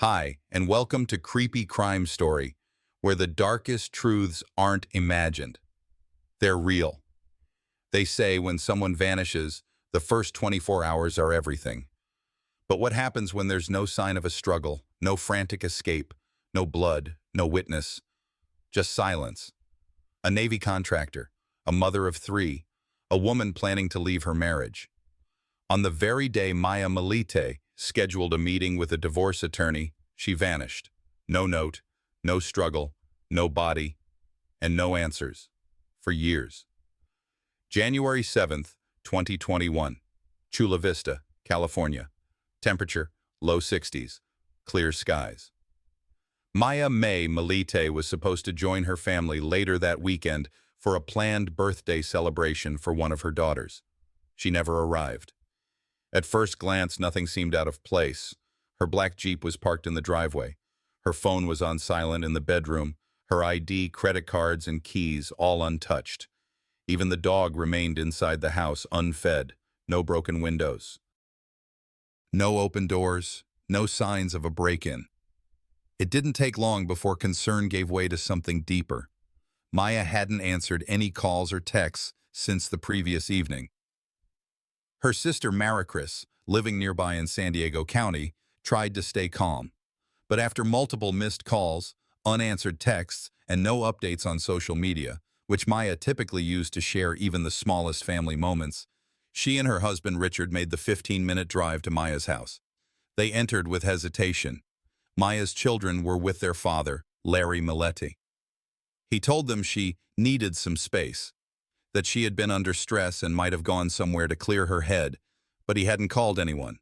Hi, and welcome to Creepy Crime Story, where the darkest truths aren't imagined. They're real. They say when someone vanishes, the first 24 hours are everything. But what happens when there's no sign of a struggle, no frantic escape, no blood, no witness, just silence? A Navy contractor, a mother of three, a woman planning to leave her marriage. On the very day Maya Melite scheduled a meeting with a divorce attorney, she vanished. No note, no struggle, no body, and no answers. For years. January 7th, 2021. Chula Vista, California. Temperature, low 60s. Clear skies. Maya May Melite was supposed to join her family later that weekend for a planned birthday celebration for one of her daughters. She never arrived. At first glance, nothing seemed out of place. Her black Jeep was parked in the driveway. Her phone was on silent in the bedroom, her ID, credit cards, and keys all untouched. Even the dog remained inside the house, unfed, no broken windows. No open doors, no signs of a break-in. It didn't take long before concern gave way to something deeper. Maya hadn't answered any calls or texts since the previous evening. Her sister Maricris, living nearby in San Diego County, tried to stay calm. But after multiple missed calls, unanswered texts, and no updates on social media, which Maya typically used to share even the smallest family moments, she and her husband Richard made the 15-minute drive to Maya's house. They entered with hesitation. Maya's children were with their father, Larry Milletti. He told them she needed some space, that she had been under stress and might have gone somewhere to clear her head, but he hadn't called anyone,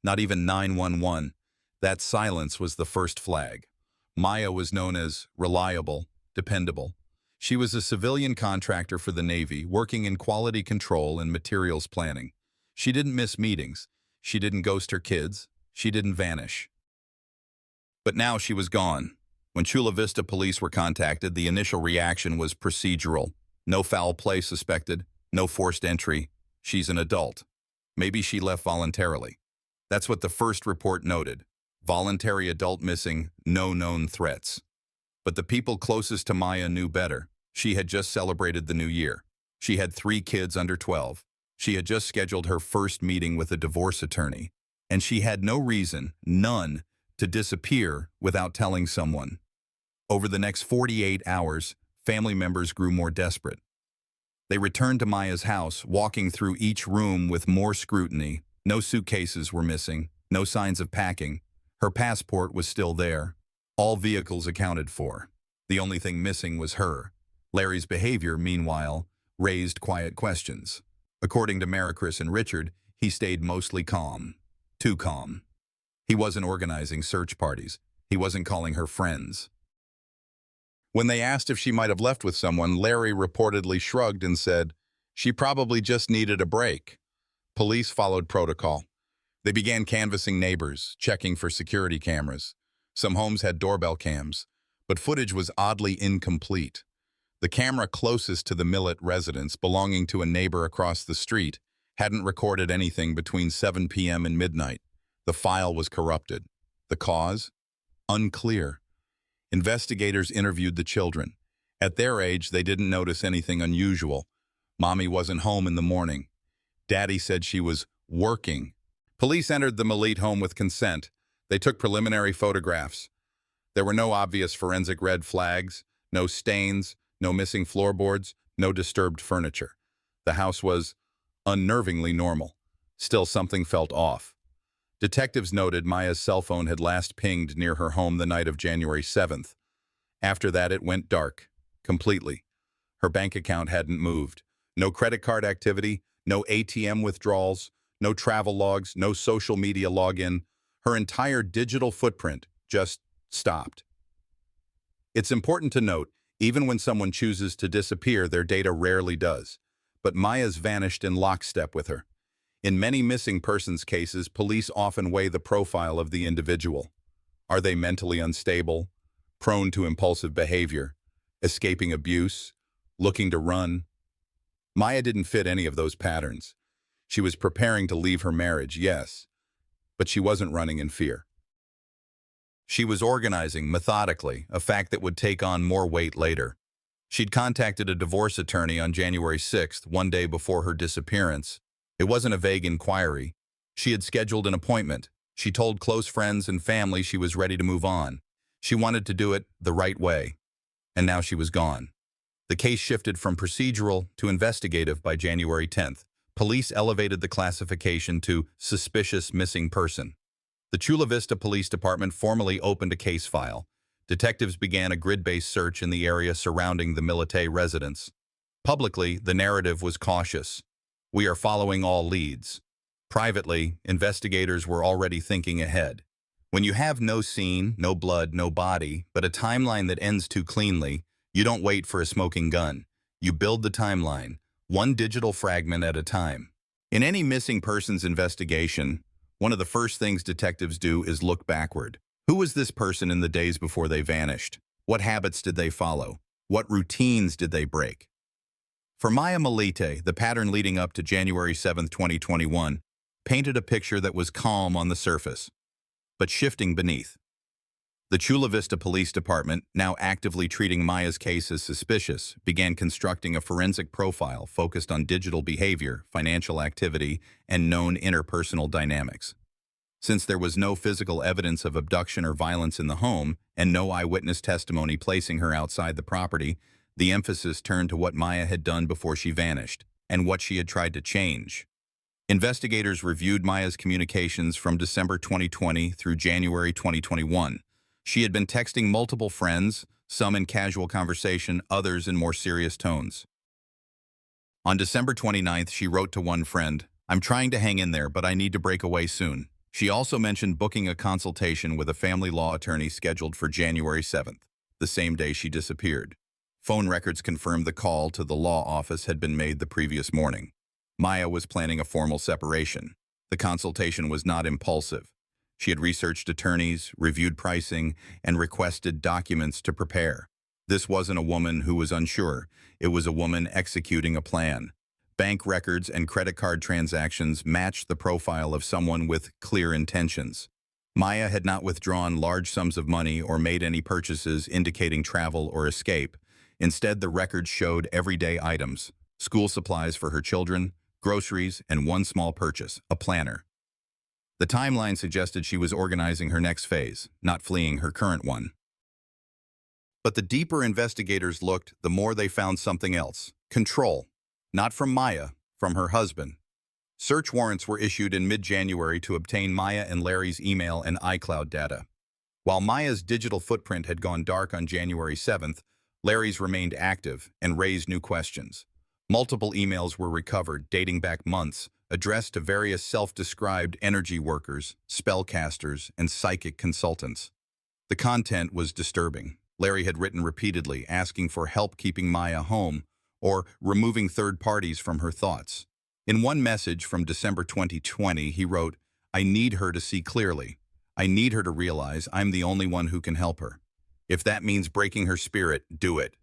not even 911. That silence was the first flag. Maya was known as reliable, dependable. She was a civilian contractor for the Navy, working in quality control and materials planning. She didn't miss meetings. She didn't ghost her kids. She didn't vanish. But now she was gone. When Chula Vista police were contacted, the initial reaction was procedural. No foul play suspected, no forced entry. She's an adult. Maybe she left voluntarily. That's what the first report noted. Voluntary adult missing, no known threats. But the people closest to Maya knew better. She had just celebrated the new year. She had 3 kids under 12. She had just scheduled her first meeting with a divorce attorney. And she had no reason, none, to disappear without telling someone. Over the next 48 hours, family members grew more desperate. They returned to Maya's house, walking through each room with more scrutiny. No suitcases were missing, no signs of packing. Her passport was still there. All vehicles accounted for. The only thing missing was her. Larry's behavior, meanwhile, raised quiet questions. According to Maricris and Richard, he stayed mostly calm. Too calm. He wasn't organizing search parties. He wasn't calling her friends. When they asked if she might have left with someone, Larry reportedly shrugged and said, "She probably just needed a break." Police followed protocol. They began canvassing neighbors, checking for security cameras. Some homes had doorbell cams, but footage was oddly incomplete. The camera closest to the Millet residence, belonging to a neighbor across the street, hadn't recorded anything between 7 p.m. and midnight. The file was corrupted. The cause? Unclear. Investigators interviewed the children. At their age, they didn't notice anything unusual. Mommy wasn't home in the morning. Daddy said she was working. Police entered the Melite home with consent. They took preliminary photographs. There were no obvious forensic red flags, no stains, no missing floorboards, no disturbed furniture. The house was unnervingly normal. Still, something felt off. Detectives noted Maya's cell phone had last pinged near her home the night of January 7th. After that, it went dark, completely. Her bank account hadn't moved. No credit card activity, no ATM withdrawals, no travel logs, no social media login. Her entire digital footprint just stopped. It's important to note, even when someone chooses to disappear, their data rarely does. But Maya's vanished in lockstep with her. In many missing persons cases, police often weigh the profile of the individual. Are they mentally unstable, prone to impulsive behavior, escaping abuse, looking to run? Maya didn't fit any of those patterns. She was preparing to leave her marriage, yes, but she wasn't running in fear. She was organizing, methodically, a fact that would take on more weight later. She'd contacted a divorce attorney on January 6th, one day before her disappearance. It wasn't a vague inquiry. She had scheduled an appointment. She told close friends and family she was ready to move on. She wanted to do it the right way. And now she was gone. The case shifted from procedural to investigative by January 10th. Police elevated the classification to suspicious missing person. The Chula Vista Police Department formally opened a case file. Detectives began a grid-based search in the area surrounding the Milite residence. Publicly, the narrative was cautious. We are following all leads. Privately, investigators were already thinking ahead. When you have no scene, no blood, no body, but a timeline that ends too cleanly, you don't wait for a smoking gun. You build the timeline, one digital fragment at a time. In any missing persons investigation, one of the first things detectives do is look backward. Who was this person in the days before they vanished? What habits did they follow? What routines did they break? For Maya Milite, the pattern leading up to January 7, 2021, painted a picture that was calm on the surface, but shifting beneath. The Chula Vista Police Department, now actively treating Maya's case as suspicious, began constructing a forensic profile focused on digital behavior, financial activity, and known interpersonal dynamics. Since there was no physical evidence of abduction or violence in the home, and no eyewitness testimony placing her outside the property, the emphasis turned to what Maya had done before she vanished, and what she had tried to change. Investigators reviewed Maya's communications from December 2020 through January 2021. She had been texting multiple friends, some in casual conversation, others in more serious tones. On December 29th, she wrote to one friend, "I'm trying to hang in there, but I need to break away soon." She also mentioned booking a consultation with a family law attorney scheduled for January 7th, the same day she disappeared. Phone records confirmed the call to the law office had been made the previous morning. Maya was planning a formal separation. The consultation was not impulsive. She had researched attorneys, reviewed pricing, and requested documents to prepare. This wasn't a woman who was unsure. It was a woman executing a plan. Bank records and credit card transactions matched the profile of someone with clear intentions. Maya had not withdrawn large sums of money or made any purchases indicating travel or escape. Instead, the records showed everyday items, school supplies for her children, groceries, and one small purchase, a planner. The timeline suggested she was organizing her next phase, not fleeing her current one. But the deeper investigators looked, the more they found something else: control. Not from Maya, from her husband. Search warrants were issued in mid-January to obtain Maya and Larry's email and iCloud data. While Maya's digital footprint had gone dark on January 7th, Larry's remained active and raised new questions. Multiple emails were recovered, dating back months, addressed to various self-described energy workers, spellcasters, and psychic consultants. The content was disturbing. Larry had written repeatedly, asking for help keeping Maya home, or removing third parties from her thoughts. In one message from December 2020, he wrote, "I need her to see clearly. I need her to realize I'm the only one who can help her. If that means breaking her spirit, do it."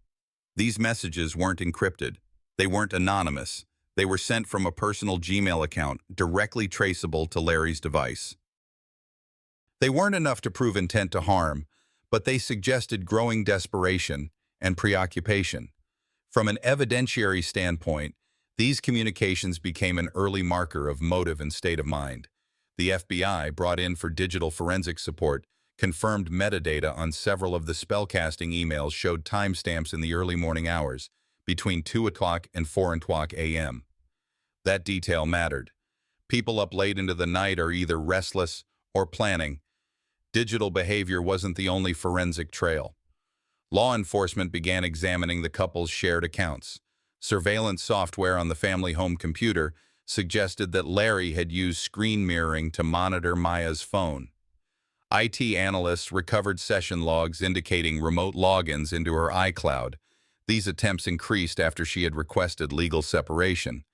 These messages weren't encrypted. They weren't anonymous. They were sent from a personal Gmail account, directly traceable to Larry's device. They weren't enough to prove intent to harm, but they suggested growing desperation and preoccupation. From an evidentiary standpoint, these communications became an early marker of motive and state of mind. The FBI, brought in for digital forensic support, confirmed metadata on several of the spellcasting emails showed timestamps in the early morning hours, between 2 o'clock and 4 o'clock a.m. That detail mattered. People up late into the night are either restless or planning. Digital behavior wasn't the only forensic trail. Law enforcement began examining the couple's shared accounts. Surveillance software on the family home computer suggested that Larry had used screen mirroring to monitor Maya's phone. IT analysts recovered session logs indicating remote logins into her iCloud. These attempts increased after she had requested legal separation.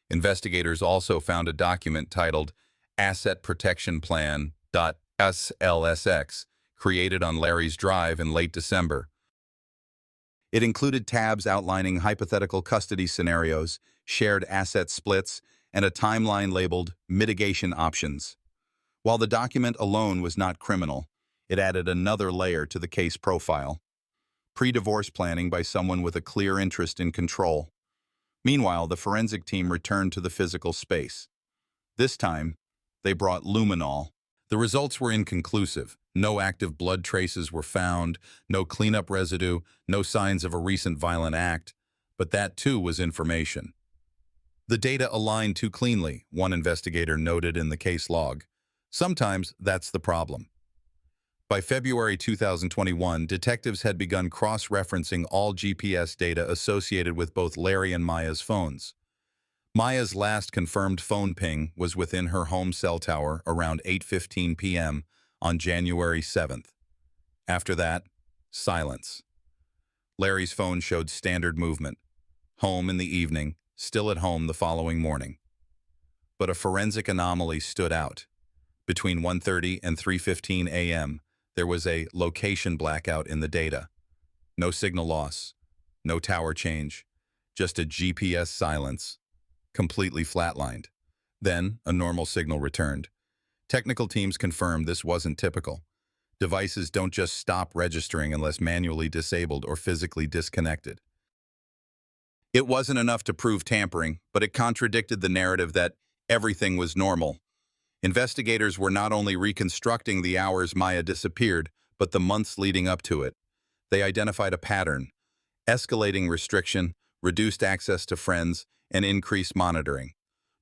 Investigators also found a document titled Asset Protection Plan.SLSX, created on Larry's drive in late December. It included tabs outlining hypothetical custody scenarios, shared asset splits, and a timeline labeled Mitigation Options. While the document alone was not criminal, It added another layer to the case profile. Pre-divorce planning by someone with a clear interest in control. Meanwhile, the forensic team returned to the physical space. This time, they brought luminol. The results were inconclusive. No active blood traces were found, no cleanup residue, no signs of a recent violent act. But that, too, was information. The data aligned too cleanly, one investigator noted in the case log. Sometimes that's the problem. By February 2021, detectives had begun cross-referencing all GPS data associated with both Larry and Maya's phones. Maya's last confirmed phone ping was within her home cell tower around 8:15 p.m. on January 7th. After that, silence. Larry's phone showed standard movement. Home in the evening, still at home the following morning. But a forensic anomaly stood out. Between 1:30 and 3:15 a.m., there was a location blackout in the data. No signal loss, no tower change, just a GPS silence, completely flatlined. Then, a normal signal returned. Technical teams confirmed this wasn't typical. Devices don't just stop registering unless manually disabled or physically disconnected. It wasn't enough to prove tampering, but it contradicted the narrative that everything was normal. Investigators were not only reconstructing the hours Maya disappeared, but the months leading up to it. They identified a pattern: escalating restriction, reduced access to friends, and increased monitoring.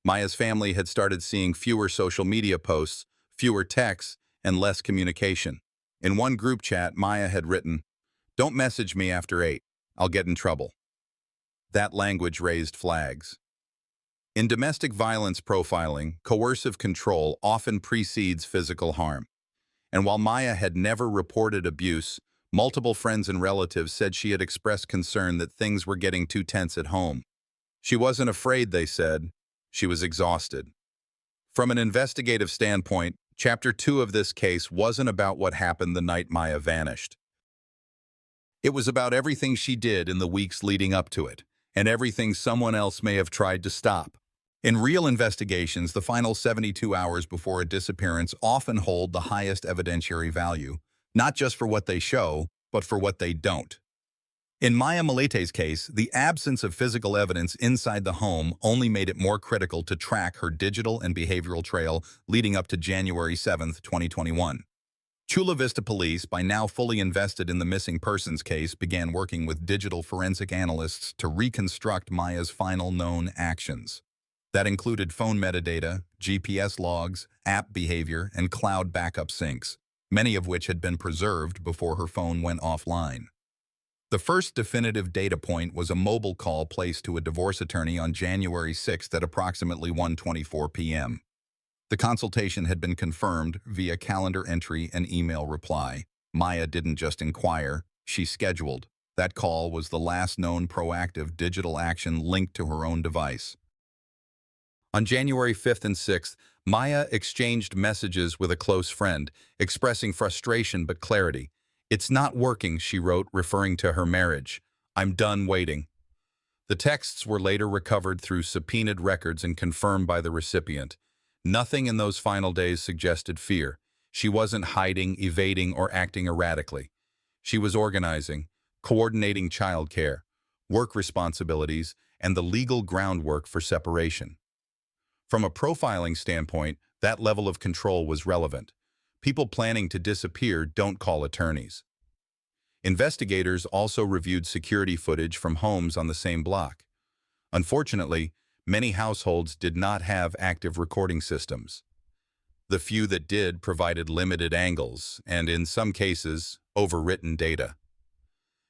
Maya's family had started seeing fewer social media posts, fewer texts, and less communication. In one group chat, Maya had written, "Don't message me after 8. I'll get in trouble." That language raised flags. In domestic violence profiling, coercive control often precedes physical harm. And while Maya had never reported abuse, multiple friends and relatives said she had expressed concern that things were getting too tense at home. She wasn't afraid, they said. She was exhausted. From an investigative standpoint, Chapter 2 of this case wasn't about what happened the night Maya vanished. It was about everything she did in the weeks leading up to it, and everything someone else may have tried to stop. In real investigations, the final 72 hours before a disappearance often hold the highest evidentiary value, not just for what they show, but for what they don't. In Maya Malete's case, the absence of physical evidence inside the home only made it more critical to track her digital and behavioral trail leading up to January 7, 2021. Chula Vista police, by now fully invested in the missing persons case, began working with digital forensic analysts to reconstruct Maya's final known actions. That included phone metadata, GPS logs, app behavior, and cloud backup syncs, many of which had been preserved before her phone went offline. The first definitive data point was a mobile call placed to a divorce attorney on January 6th at approximately 1:24 p.m. The consultation had been confirmed via calendar entry and email reply. Maya didn't just inquire, she scheduled. That call was the last known proactive digital action linked to her own device. On January 5th and 6th, Maya exchanged messages with a close friend, expressing frustration but clarity. "It's not working," she wrote, referring to her marriage. "I'm done waiting." The texts were later recovered through subpoenaed records and confirmed by the recipient. Nothing in those final days suggested fear. She wasn't hiding, evading, or acting erratically. She was organizing, coordinating childcare, work responsibilities, and the legal groundwork for separation. From a profiling standpoint, that level of control was relevant. People planning to disappear don't call attorneys. Investigators also reviewed security footage from homes on the same block. Unfortunately, many households did not have active recording systems. The few that did provided limited angles and, in some cases, overwritten data.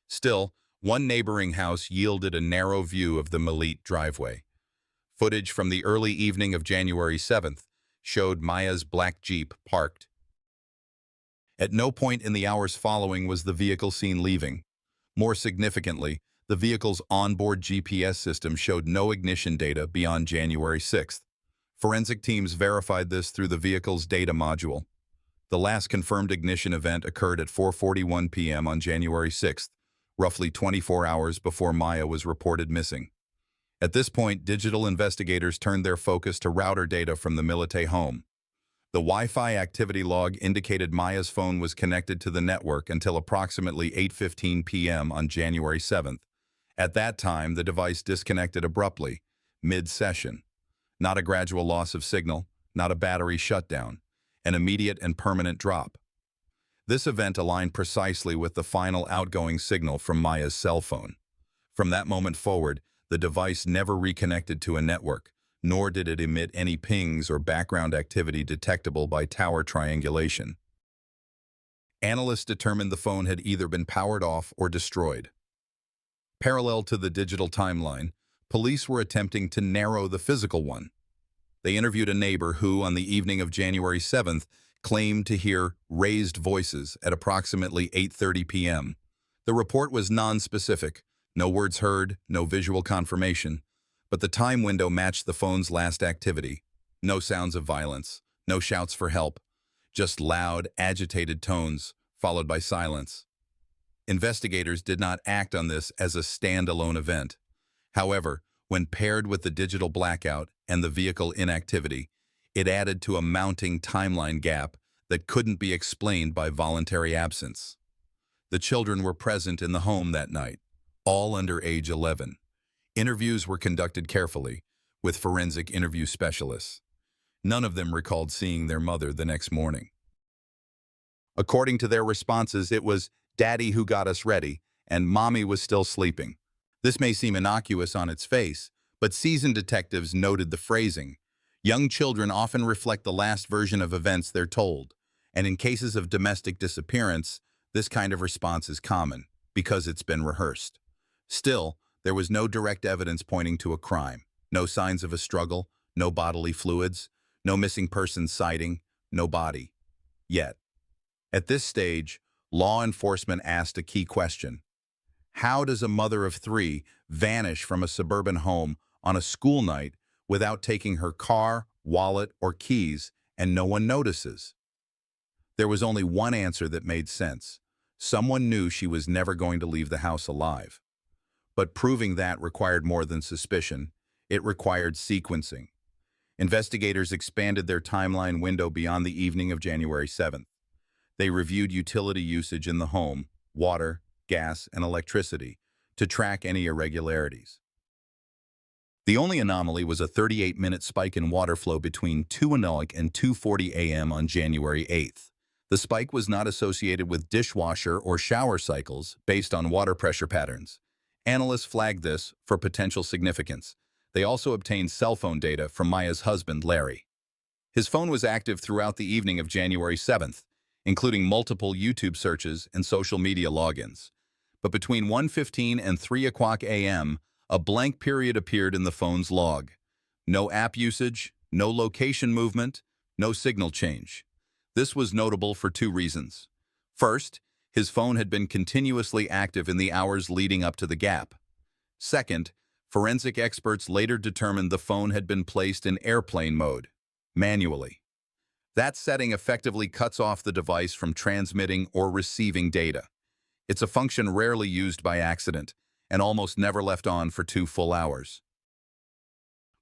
Still, one neighboring house yielded a narrow view of the Malete driveway. Footage from the early evening of January 7th showed Maya's black Jeep parked. At no point in the hours following was the vehicle seen leaving. More significantly, the vehicle's onboard GPS system showed no ignition data beyond January 6th. Forensic teams verified this through the vehicle's data module. The last confirmed ignition event occurred at 4:41 p.m. on January 6th, roughly 24 hours before Maya was reported missing. At this point, digital investigators turned their focus to router data from the Milite home. The Wi-Fi activity log indicated Maya's phone was connected to the network until approximately 8:15 p.m. on January 7th. At that time, the device disconnected abruptly, mid-session. Not a gradual loss of signal, not a battery shutdown, an immediate and permanent drop. This event aligned precisely with the final outgoing signal from Maya's cell phone. From that moment forward, the device never reconnected to a network, nor did it emit any pings or background activity detectable by tower triangulation. Analysts determined the phone had either been powered off or destroyed. Parallel to the digital timeline, police were attempting to narrow the physical one. They interviewed a neighbor who, on the evening of January 7th, claimed to hear raised voices at approximately 8:30 p.m. The report was non-specific, no words heard, no visual confirmation, but the time window matched the phone's last activity. No sounds of violence, no shouts for help, just loud, agitated tones, followed by silence. Investigators did not act on this as a standalone event. However, when paired with the digital blackout and the vehicle inactivity, it added to a mounting timeline gap that couldn't be explained by voluntary absence. The children were present in the home that night, all under age 11. Interviews were conducted carefully, with forensic interview specialists. None of them recalled seeing their mother the next morning. According to their responses, it was "Daddy who got us ready," and "Mommy was still sleeping." This may seem innocuous on its face, but seasoned detectives noted the phrasing. Young children often reflect the last version of events they're told, and in cases of domestic disappearance, this kind of response is common, because it's been rehearsed. Still, there was no direct evidence pointing to a crime, no signs of a struggle, no bodily fluids, no missing person sighting, no body. Yet, at this stage, law enforcement asked a key question. How does a mother of 3 vanish from a suburban home on a school night without taking her car, wallet, or keys, and no one notices? There was only one answer that made sense. Someone knew she was never going to leave the house alive. But proving that required more than suspicion. It required sequencing. Investigators expanded their timeline window beyond the evening of January 7th. They reviewed utility usage in the home, water, gas, and electricity, to track any irregularities. The only anomaly was a 38-minute spike in water flow between 2:00 and 2:40 a.m. on January 8th. The spike was not associated with dishwasher or shower cycles based on water pressure patterns. Analysts flagged this for potential significance. They also obtained cell phone data from Maya's husband, Larry. His phone was active throughout the evening of January 7th, including multiple YouTube searches and social media logins. But between 1:15 and 3:00 a.m., a blank period appeared in the phone's log. No app usage, no location movement, no signal change. This was notable for 2 reasons. First, his phone had been continuously active in the hours leading up to the gap. Second, forensic experts later determined the phone had been placed in airplane mode, manually. That setting effectively cuts off the device from transmitting or receiving data. It's a function rarely used by accident, and almost never left on for 2 full hours.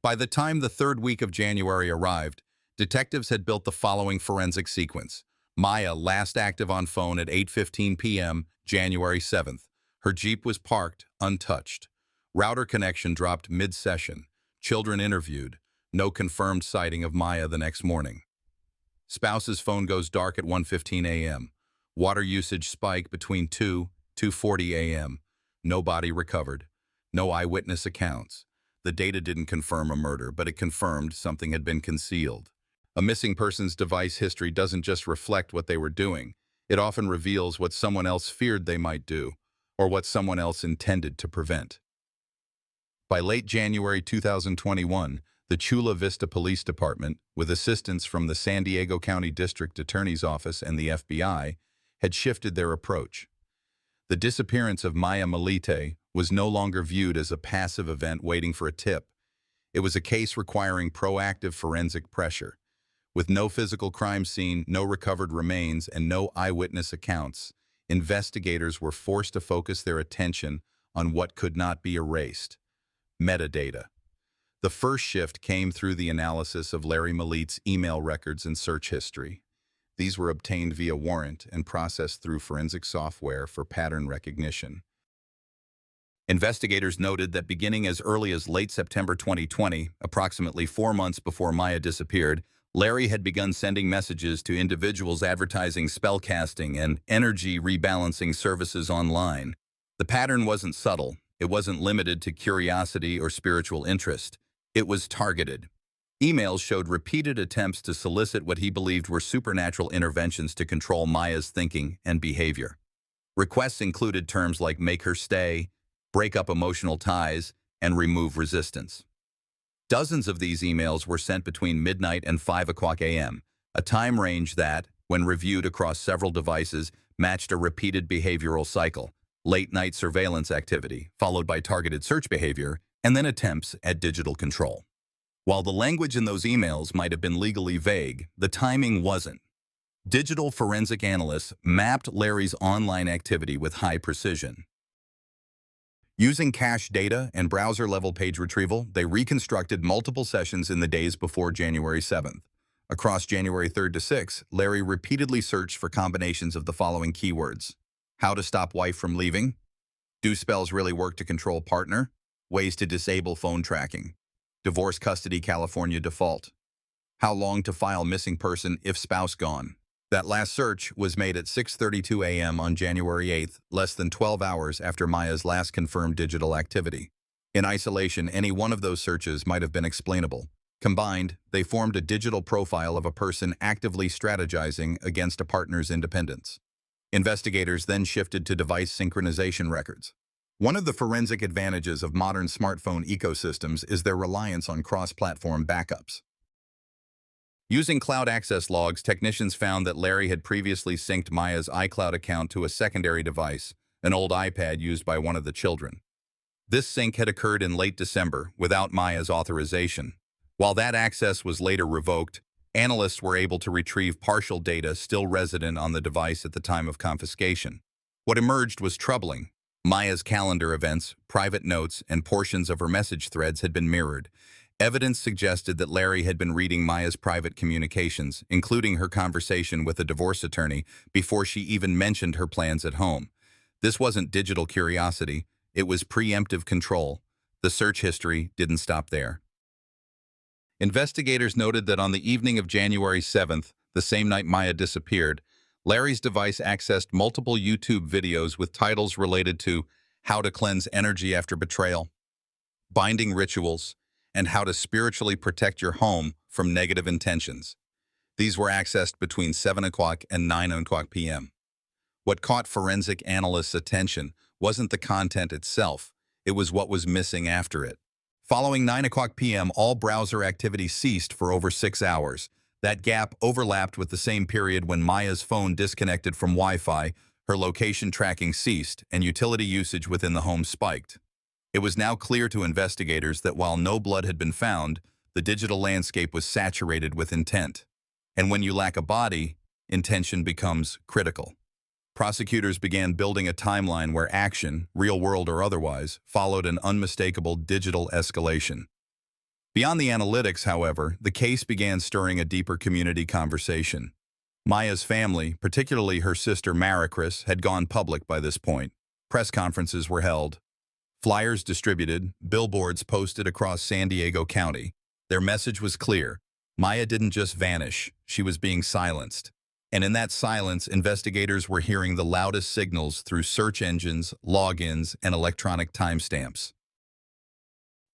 By the time the 3rd week of January arrived, detectives had built the following forensic sequence. Maya last active on phone at 8:15 p.m., January 7th. Her Jeep was parked, untouched. Router connection dropped mid-session. Children interviewed. No confirmed sighting of Maya the next morning. Spouse's phone goes dark at 1:15 a.m. Water usage spike between 2:40 a.m. No body recovered. No eyewitness accounts. The data didn't confirm a murder, but it confirmed something had been concealed. A missing person's device history doesn't just reflect what they were doing. It often reveals what someone else feared they might do, or what someone else intended to prevent. By late January 2021, the Chula Vista Police Department, with assistance from the San Diego County District Attorney's Office and the FBI, had shifted their approach. The disappearance of Maya Melite was no longer viewed as a passive event waiting for a tip. It was a case requiring proactive forensic pressure. With no physical crime scene, no recovered remains, and no eyewitness accounts, investigators were forced to focus their attention on what could not be erased: metadata. The first shift came through the analysis of Larry Malit's email records and search history. These were obtained via warrant and processed through forensic software for pattern recognition. Investigators noted that beginning as early as late September 2020, approximately 4 months before Maya disappeared, Larry had begun sending messages to individuals advertising spellcasting and energy rebalancing services online. The pattern wasn't subtle. It wasn't limited to curiosity or spiritual interest. It was targeted. Emails showed repeated attempts to solicit what he believed were supernatural interventions to control Maya's thinking and behavior. Requests included terms like make her stay, break up emotional ties, and remove resistance. Dozens of these emails were sent between midnight and 5 o'clock a.m., a time range that, when reviewed across several devices, matched a repeated behavioral cycle: late-night surveillance activity, followed by targeted search behavior, and then attempts at digital control. While the language in those emails might have been legally vague, the timing wasn't. Digital forensic analysts mapped Larry's online activity with high precision. Using cache data and browser-level page retrieval, they reconstructed multiple sessions in the days before January 7th. Across January 3rd to 6th, Larry repeatedly searched for combinations of the following keywords: how to stop wife from leaving, do spells really work to control partner, ways to disable phone tracking, divorce custody California default, how long to file missing person if spouse gone. That last search was made at 6:32 a.m. on January 8th, less than 12 hours after Maya's last confirmed digital activity. In isolation, any one of those searches might have been explainable. Combined, they formed a digital profile of a person actively strategizing against a partner's independence. Investigators then shifted to device synchronization records. One of the forensic advantages of modern smartphone ecosystems is their reliance on cross-platform backups. Using cloud access logs, technicians found that Larry had previously synced Maya's iCloud account to a secondary device, an old iPad used by one of the children. This sync had occurred in late December without Maya's authorization. While that access was later revoked, analysts were able to retrieve partial data still resident on the device at the time of confiscation. What emerged was troubling. Maya's calendar events, private notes, and portions of her message threads had been mirrored. Evidence suggested that Larry had been reading Maya's private communications, including her conversation with a divorce attorney, before she even mentioned her plans at home. This wasn't digital curiosity, it was preemptive control. The search history didn't stop there. Investigators noted that on the evening of January 7th, the same night Maya disappeared, Larry's device accessed multiple YouTube videos with titles related to how to cleanse energy after betrayal, binding rituals, and how to spiritually protect your home from negative intentions. These were accessed between 7 o'clock and 9 o'clock p.m. What caught forensic analysts' attention wasn't the content itself, it was what was missing after it. Following 9 o'clock p.m., all browser activity ceased for over 6 hours. That gap overlapped with the same period when Maya's phone disconnected from Wi-Fi, her location tracking ceased, and utility usage within the home spiked. It was now clear to investigators that while no blood had been found, the digital landscape was saturated with intent. And when you lack a body, intention becomes critical. Prosecutors began building a timeline where action, real world or otherwise, followed an unmistakable digital escalation. Beyond the analytics, however, the case began stirring a deeper community conversation. Maya's family, particularly her sister Maricris, had gone public by this point. Press conferences were held, flyers distributed, billboards posted across San Diego County. Their message was clear. Maya didn't just vanish, she was being silenced. And in that silence, investigators were hearing the loudest signals through search engines, logins, and electronic timestamps.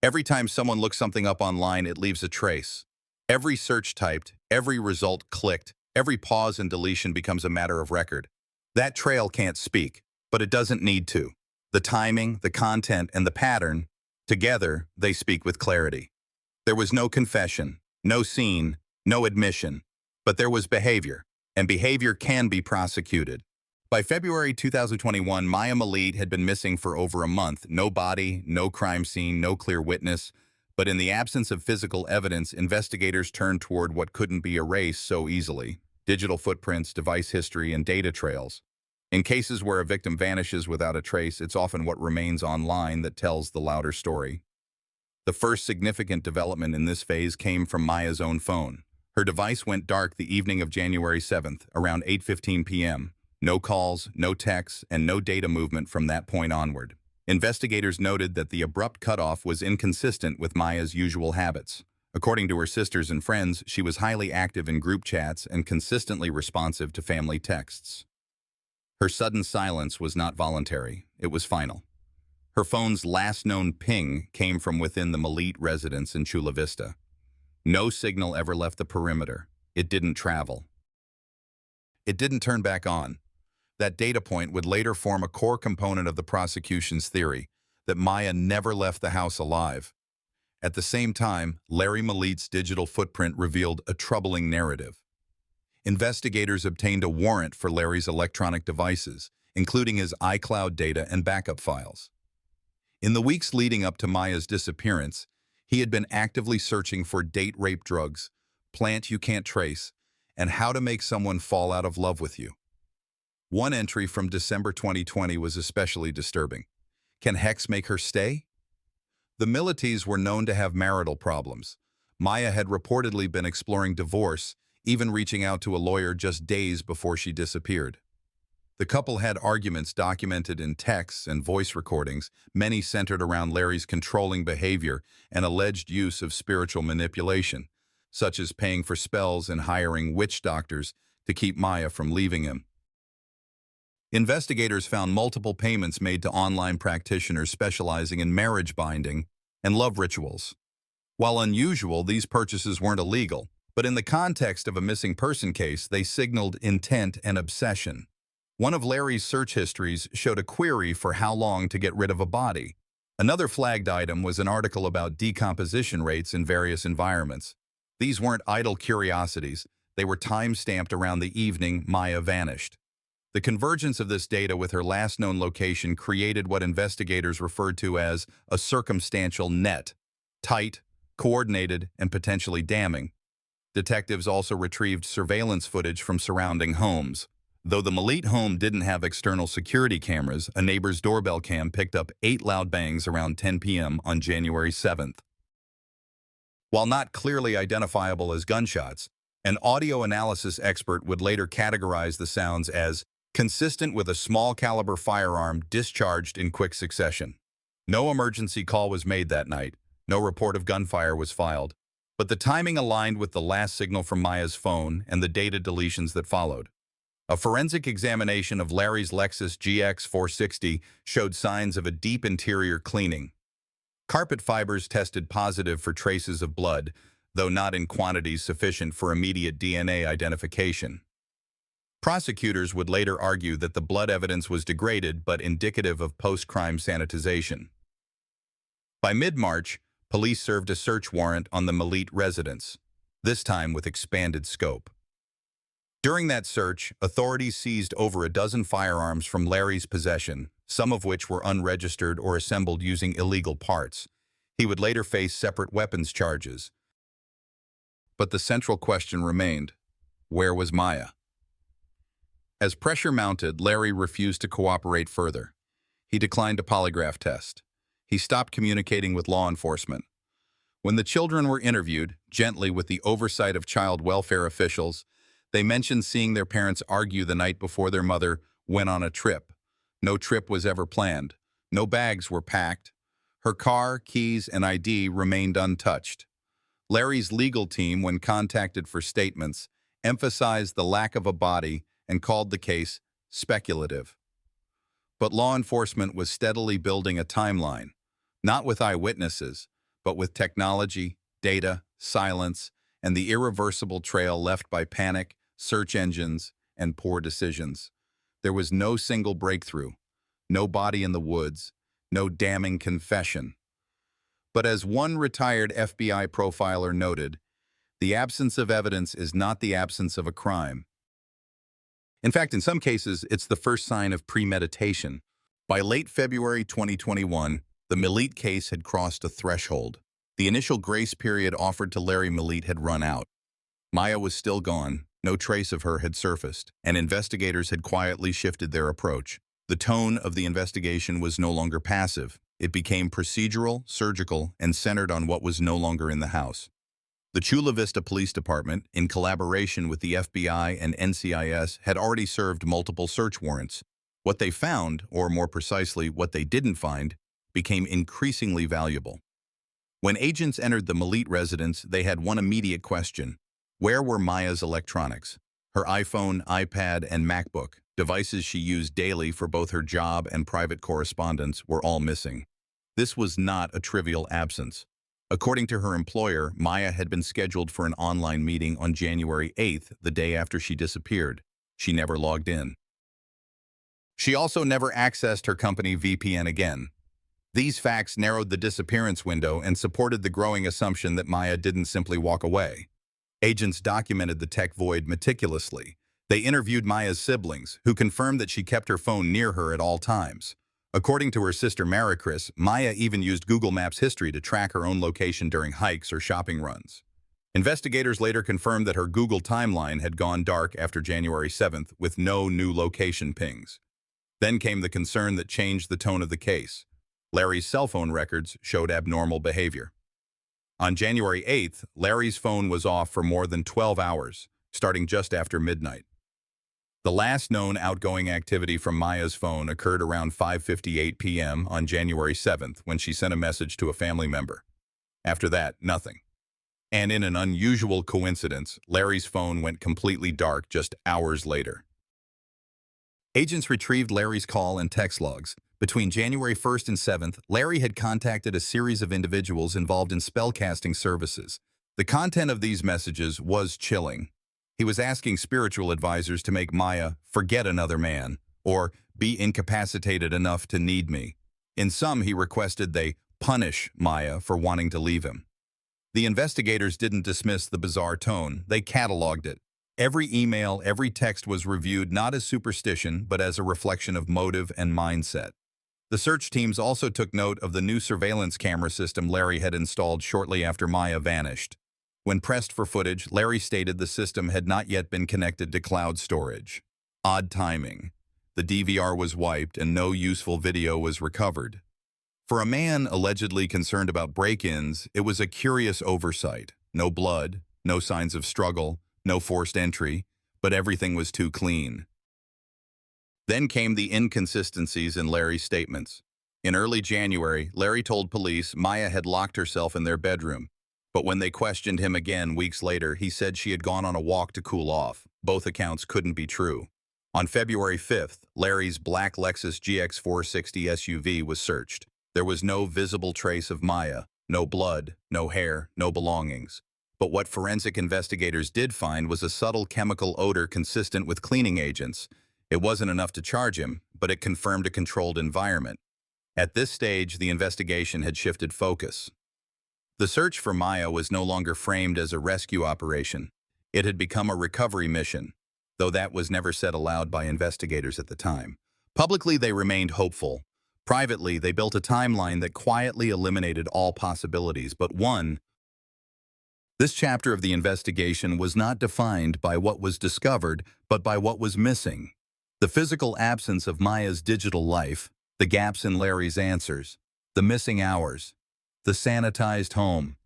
Every time someone looks something up online, it leaves a trace. Every search typed, every result clicked, every pause and deletion becomes a matter of record. That trail can't speak, but it doesn't need to. The timing, the content, and the pattern, together, they speak with clarity. There was no confession, no scene, no admission, but there was behavior, and behavior can be prosecuted. By February 2021, Maya Malit had been missing for over a month. No body, no crime scene, no clear witness. But in the absence of physical evidence, investigators turned toward what couldn't be erased so easily: digital footprints, device history, and data trails. In cases where a victim vanishes without a trace, it's often what remains online that tells the louder story. The first significant development in this phase came from Maya's own phone. Her device went dark the evening of January 7th, around 8:15 p.m. No calls, no texts, and no data movement from that point onward. Investigators noted that the abrupt cutoff was inconsistent with Maya's usual habits. According to her sisters and friends, she was highly active in group chats and consistently responsive to family texts. Her sudden silence was not voluntary, it was final. Her phone's last known ping came from within the Malit residence in Chula Vista. No signal ever left the perimeter. It didn't travel. It didn't turn back on. That data point would later form a core component of the prosecution's theory that Maya never left the house alive. At the same time, Larry Malit's digital footprint revealed a troubling narrative. Investigators obtained a warrant for Larry's electronic devices, including his iCloud data and backup files. In the weeks leading up to Maya's disappearance, he had been actively searching for date rape drugs, plant you can't trace, and how to make someone fall out of love with you. One entry from December 2020 was especially disturbing. Can Hex make her stay? The Milites were known to have marital problems. Maya had reportedly been exploring divorce, even reaching out to a lawyer just days before she disappeared. The couple had arguments documented in texts and voice recordings, many centered around Larry's controlling behavior and alleged use of spiritual manipulation, such as paying for spells and hiring witch doctors to keep Maya from leaving him. Investigators found multiple payments made to online practitioners specializing in marriage binding and love rituals. While unusual, these purchases weren't illegal, but in the context of a missing person case, they signaled intent and obsession. One of Larry's search histories showed a query for how long to get rid of a body. Another flagged item was an article about decomposition rates in various environments. These weren't idle curiosities, they were time-stamped around the evening Maya vanished. The convergence of this data with her last known location created what investigators referred to as a circumstantial net. Tight, coordinated, and potentially damning. Detectives also retrieved surveillance footage from surrounding homes. Though the Malit home didn't have external security cameras, a neighbor's doorbell cam picked up 8 loud bangs around 10 p.m. on January 7th. While not clearly identifiable as gunshots, an audio analysis expert would later categorize the sounds as consistent with a small-caliber firearm discharged in quick succession. No emergency call was made that night, no report of gunfire was filed, but the timing aligned with the last signal from Maya's phone and the data deletions that followed. A forensic examination of Larry's Lexus GX 460 showed signs of a deep interior cleaning. Carpet fibers tested positive for traces of blood, though not in quantities sufficient for immediate DNA identification. Prosecutors would later argue that the blood evidence was degraded but indicative of post-crime sanitization. By mid-March, police served a search warrant on the Malit residence, this time with expanded scope. During that search, authorities seized over a dozen firearms from Larry's possession, some of which were unregistered or assembled using illegal parts. He would later face separate weapons charges. But the central question remained: where was Maya? As pressure mounted, Larry refused to cooperate further. He declined a polygraph test. He stopped communicating with law enforcement. When the children were interviewed, gently with the oversight of child welfare officials, they mentioned seeing their parents argue the night before their mother went on a trip. No trip was ever planned. No bags were packed. Her car, keys, and ID remained untouched. Larry's legal team, when contacted for statements, emphasized the lack of a body and called the case speculative. But law enforcement was steadily building a timeline, not with eyewitnesses, but with technology, data, silence, and the irreversible trail left by panic, search engines, and poor decisions. There was no single breakthrough, no body in the woods, no damning confession. But as one retired FBI profiler noted, the absence of evidence is not the absence of a crime. In fact, in some cases, it's the first sign of premeditation. By late February 2021, the Malit case had crossed a threshold. The initial grace period offered to Larry Malit had run out. Maya was still gone, no trace of her had surfaced, and investigators had quietly shifted their approach. The tone of the investigation was no longer passive. It became procedural, surgical, and centered on what was no longer in the house. The Chula Vista Police Department, in collaboration with the FBI and NCIS, had already served multiple search warrants. What they found, or more precisely, what they didn't find, became increasingly valuable. When agents entered the Malit residence, they had one immediate question. Where were Maya's electronics? Her iPhone, iPad, and MacBook, devices she used daily for both her job and private correspondence, were all missing. This was not a trivial absence. According to her employer, Maya had been scheduled for an online meeting on January 8th, the day after she disappeared. She never logged in. She also never accessed her company VPN again. These facts narrowed the disappearance window and supported the growing assumption that Maya didn't simply walk away. Agents documented the tech void meticulously. They interviewed Maya's siblings, who confirmed that she kept her phone near her at all times. According to her sister Maricris, Maya even used Google Maps history to track her own location during hikes or shopping runs. Investigators later confirmed that her Google timeline had gone dark after January 7th with no new location pings. Then came the concern that changed the tone of the case. Larry's cell phone records showed abnormal behavior. On January 8th, Larry's phone was off for more than 12 hours, starting just after midnight. The last known outgoing activity from Maya's phone occurred around 5:58 p.m. on January 7th when she sent a message to a family member. After that, nothing. And in an unusual coincidence, Larry's phone went completely dark just hours later. Agents retrieved Larry's call and text logs. Between January 1st and 7th, Larry had contacted a series of individuals involved in spellcasting services. The content of these messages was chilling. He was asking spiritual advisors to make Maya forget another man, or be incapacitated enough to need me. In some, he requested they punish Maya for wanting to leave him. The investigators didn't dismiss the bizarre tone. They cataloged it. Every email, every text was reviewed not as superstition, but as a reflection of motive and mindset. The search teams also took note of the new surveillance camera system Larry had installed shortly after Maya vanished. When pressed for footage, Larry stated the system had not yet been connected to cloud storage. Odd timing. The DVR was wiped and no useful video was recovered. For a man allegedly concerned about break-ins, it was a curious oversight. No blood, no signs of struggle, no forced entry, but everything was too clean. Then came the inconsistencies in Larry's statements. In early January, Larry told police Maya had locked herself in their bedroom. But when they questioned him again weeks later, he said she had gone on a walk to cool off. Both accounts couldn't be true. On February 5th, Larry's black Lexus GX460 SUV was searched. There was no visible trace of Maya, no blood, no hair, no belongings. But what forensic investigators did find was a subtle chemical odor consistent with cleaning agents. It wasn't enough to charge him, but it confirmed a controlled environment. At this stage, the investigation had shifted focus. The search for Maya was no longer framed as a rescue operation. It had become a recovery mission, though that was never said aloud by investigators at the time. Publicly, they remained hopeful. Privately, they built a timeline that quietly eliminated all possibilities but one. This chapter of the investigation was not defined by what was discovered, but by what was missing. The physical absence of Maya's digital life, the gaps in Larry's answers, the missing hours, the sanitized home,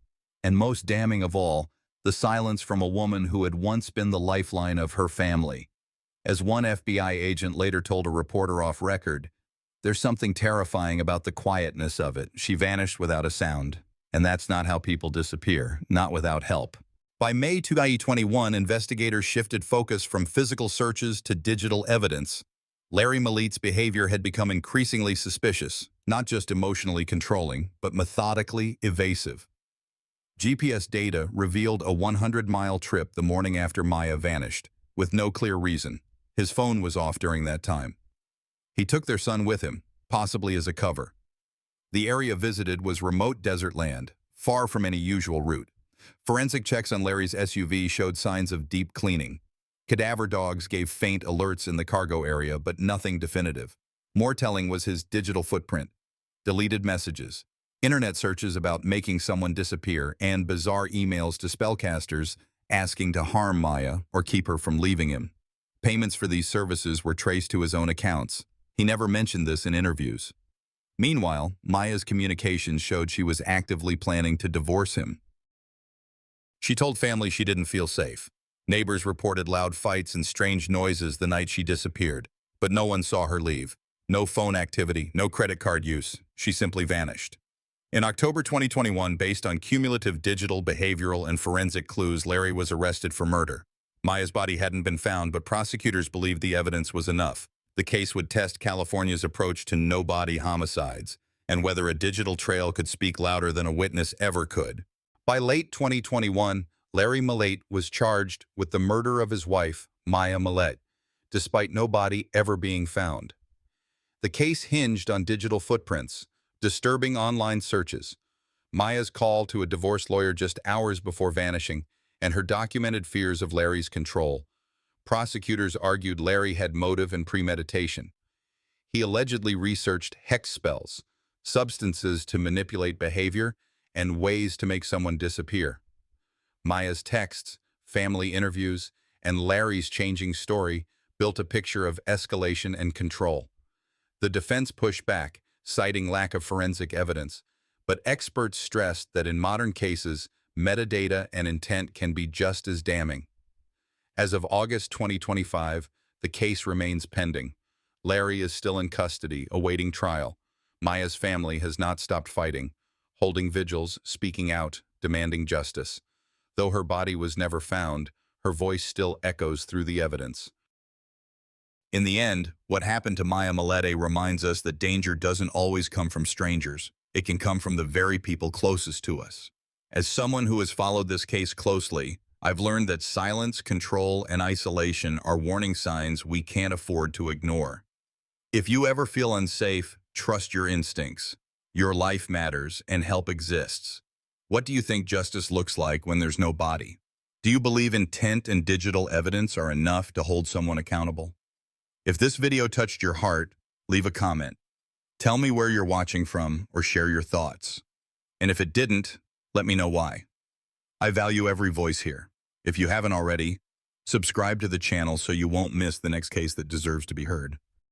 and most damning of all, the silence from a woman who had once been the lifeline of her family. As one FBI agent later told a reporter off record, "There's something terrifying about the quietness of it. She vanished without a sound. And that's not how people disappear, not without help." By May 2021, investigators shifted focus from physical searches to digital evidence. Larry Malit's behavior had become increasingly suspicious, not just emotionally controlling, but methodically evasive. GPS data revealed a 100-mile trip the morning after Maya vanished, with no clear reason. His phone was off during that time. He took their son with him, possibly as a cover. The area visited was remote desert land, far from any usual route. Forensic checks on Larry's SUV showed signs of deep cleaning. Cadaver dogs gave faint alerts in the cargo area, but nothing definitive. More telling was his digital footprint, deleted messages, internet searches about making someone disappear, and bizarre emails to spellcasters asking to harm Maya or keep her from leaving him. Payments for these services were traced to his own accounts. He never mentioned this in interviews. Meanwhile, Maya's communications showed she was actively planning to divorce him. She told family she didn't feel safe. Neighbors reported loud fights and strange noises the night she disappeared, but no one saw her leave. No phone activity, no credit card use. She simply vanished. In October 2021, based on cumulative digital, behavioral, and forensic clues, Larry was arrested for murder. Maya's body hadn't been found, but prosecutors believed the evidence was enough. The case would test California's approach to no-body homicides, and whether a digital trail could speak louder than a witness ever could. By late 2021, Larry Millette was charged with the murder of his wife, Maya Millette, despite no body ever being found. The case hinged on digital footprints, disturbing online searches, Maya's call to a divorce lawyer just hours before vanishing, and her documented fears of Larry's control. Prosecutors argued Larry had motive and premeditation. He allegedly researched hex spells, substances to manipulate behavior, and ways to make someone disappear. Maya's texts, family interviews, and Larry's changing story built a picture of escalation and control. The defense pushed back, citing lack of forensic evidence, but experts stressed that in modern cases, metadata and intent can be just as damning. As of August 2025, the case remains pending. Larry is still in custody, awaiting trial. Maya's family has not stopped fighting, holding vigils, speaking out, demanding justice. Though her body was never found, her voice still echoes through the evidence. In the end, what happened to Maya Millette reminds us that danger doesn't always come from strangers. It can come from the very people closest to us. As someone who has followed this case closely, I've learned that silence, control, and isolation are warning signs we can't afford to ignore. If you ever feel unsafe, trust your instincts. Your life matters, and help exists. What do you think justice looks like when there's no body? Do you believe intent and digital evidence are enough to hold someone accountable? If this video touched your heart, leave a comment. Tell me where you're watching from or share your thoughts. And if it didn't, let me know why. I value every voice here. If you haven't already, subscribe to the channel so you won't miss the next case that deserves to be heard.